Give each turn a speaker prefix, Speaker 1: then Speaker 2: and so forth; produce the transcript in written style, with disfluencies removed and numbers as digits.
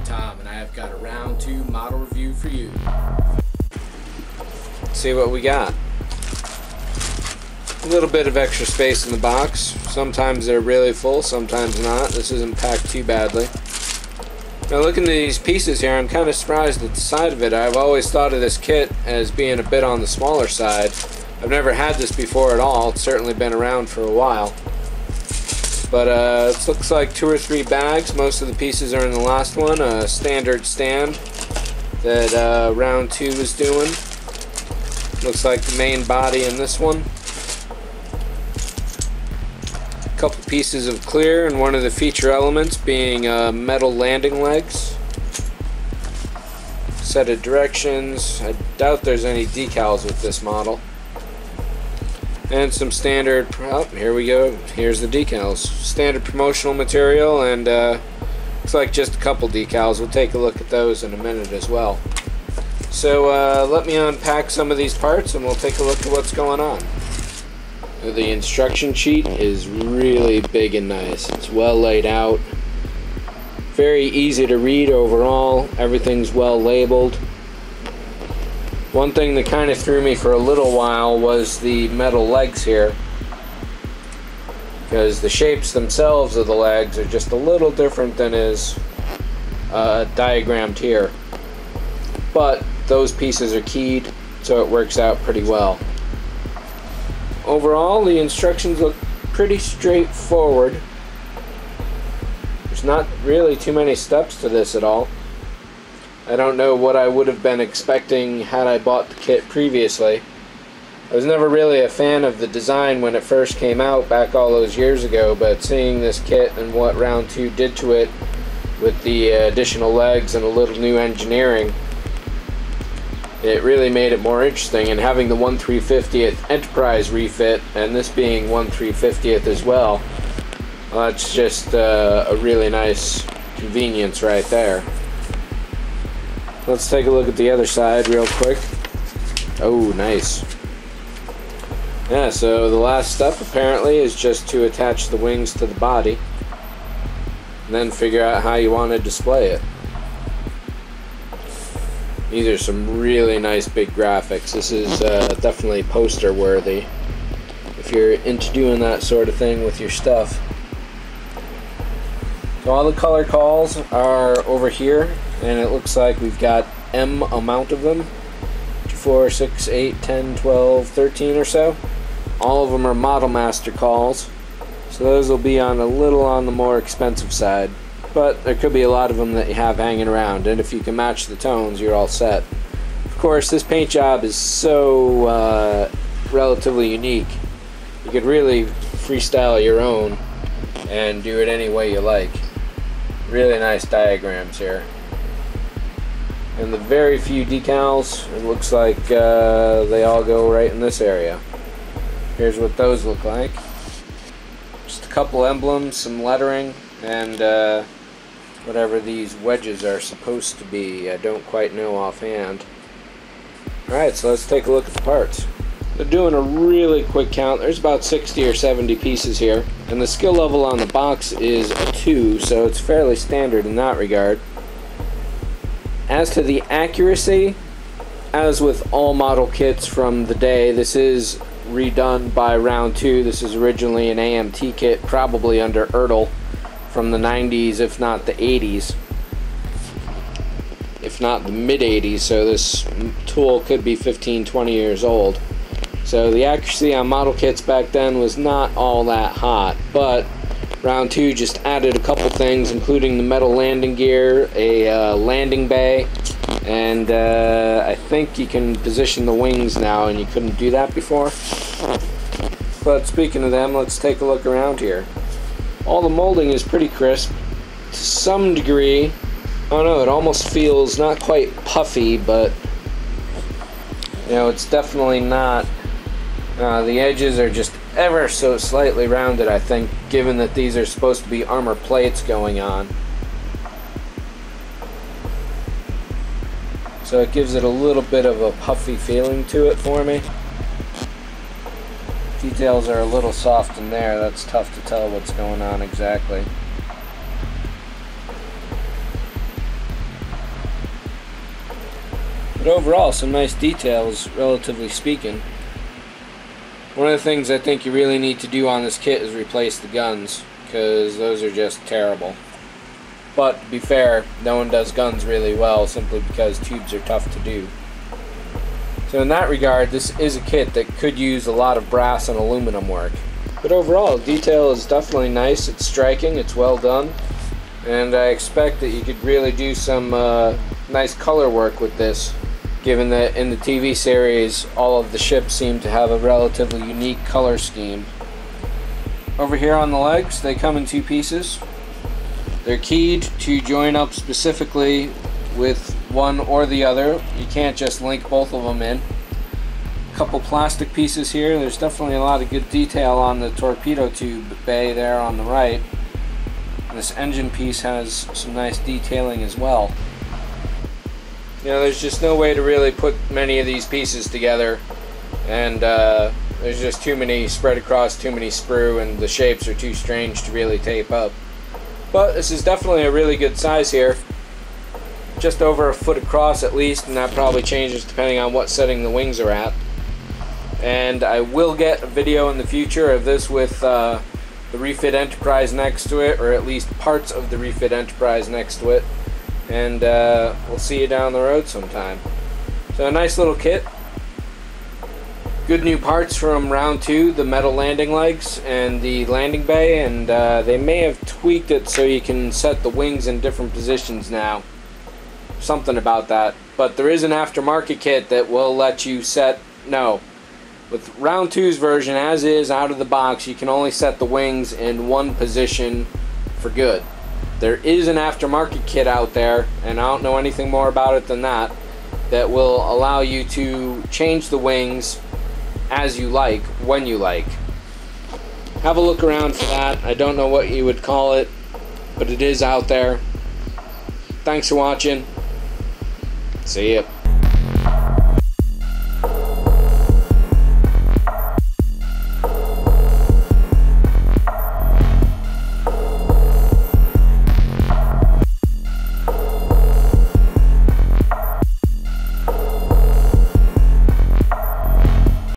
Speaker 1: Tom, and I have got a round 2 model review for you. Let's see what we got. A little bit of extra space in the box. Sometimes they're really full, sometimes not. This isn't packed too badly. Now looking at these pieces here, I'm kind of surprised at the side of it. I've always thought of this kit as being a bit on the smaller side. I've never had this before at all. It's certainly been around for a while. But it looks like 2 or 3 bags. Most of the pieces are in the last one. A standard stand that round 2 is doing. Looks like the main body in this one. A couple pieces of clear, and one of the feature elements being metal landing legs. Set of directions. I doubt there's any decals with this model. And some standard, oh, here we go, here's the decals. Standard promotional material, and looks like just a couple decals. We'll take a look at those in a minute as well. So let me unpack some of these parts and we'll take a look at what's going on. The instruction sheet is really big and nice. It's well laid out. Very easy to read overall. Everything's well labeled. One thing that kind of threw me for a little while was the metal legs here, because the shapes themselves of the legs are just a little different than is diagrammed here. But those pieces are keyed, so it works out pretty well. Overall, the instructions look pretty straightforward. There's not really too many steps to this at all. I don't know what I would have been expecting had I bought the kit previously. I was never really a fan of the design when it first came out back all those years ago, but seeing this kit and what round 2 did to it with the additional legs and a little new engineering, it really made it more interesting. And having the 1/350th Enterprise refit and this being 1/350th as well, it's just a really nice convenience right there. Let's take a look at the other side real quick. Oh, nice. Yeah, so the last step apparently is just to attach the wings to the body and then figure out how you want to display it. These are some really nice big graphics. This is definitely poster worthy if you're into doing that sort of thing with your stuff. So all the color calls are over here, and it looks like we've got M amount of them. 2, 4, 6, 8, 10, 12, 13 or so. All of them are Model Master calls, so those will be on a little on the more expensive side. But there could be a lot of them that you have hanging around, and if you can match the tones, you're all set. Of course, this paint job is so relatively unique. You could really freestyle your own and do it any way you like. Really nice diagrams here. And the very few decals, it looks like they all go right in this area. Here's what those look like. Just a couple emblems, some lettering, and whatever these wedges are supposed to be. I don't quite know offhand. Alright, so let's take a look at the parts. They're doing a really quick count. There's about 60 or 70 pieces here, and the skill level on the box is a 2, so it's fairly standard in that regard. As to the accuracy, as with all model kits from the day, this is redone by round 2. This is originally an AMT kit, probably under Ertl from the 90s, if not the 80s, if not the mid 80s, so this tool could be 15-20 years old. So the accuracy on model kits back then was not all that hot, but round 2 just added a couple things, including the metal landing gear, a landing bay, and I think you can position the wings now, and you couldn't do that before. But speaking of them, let's take a look around here. All the molding is pretty crisp to some degree. I don't know, it almost feels not quite puffy, but you know, it's definitely not. The edges are just ever so slightly rounded, I think, given that these are supposed to be armor plates going on. So it gives it a little bit of a puffy feeling to it for me. Details are a little soft in there. That's tough to tell what's going on exactly. But overall, some nice details, relatively speaking. One of the things I think you really need to do on this kit is replace the guns, because those are just terrible. But to be fair, no one does guns really well simply because tubes are tough to do. So in that regard, this is a kit that could use a lot of brass and aluminum work. But overall, detail is definitely nice, it's striking, it's well done. And I expect that you could really do some nice color work with this, given that in the TV series all of the ships seem to have a relatively unique color scheme. Over here on the legs, they come in two pieces. They're keyed to join up specifically with one or the other. You can't just link both of them in. A couple plastic pieces here. There's definitely a lot of good detail on the torpedo tube bay there on the right. And this engine piece has some nice detailing as well. You know, there's just no way to really put many of these pieces together, and there's just too many spread across, too many sprue, and the shapes are too strange to really tape up. But this is definitely a really good size here. Just over a foot across at least, and that probably changes depending on what setting the wings are at. And I will get a video in the future of this with the refit Enterprise next to it, or at least parts of the refit Enterprise next to it. And we'll see you down the road sometime. So a nice little kit. Good new parts from round 2, the metal landing legs and the landing bay, and they may have tweaked it so you can set the wings in different positions now. Something about that. But there is an aftermarket kit that will let you set, no. With round 2's version, as is, out of the box, you can only set the wings in one position for good. There is an aftermarket kit out there, and I don't know anything more about it than that, that will allow you to change the wings as you like, when you like. Have a look around for that. I don't know what you would call it, but it is out there. Thanks for watching. See ya.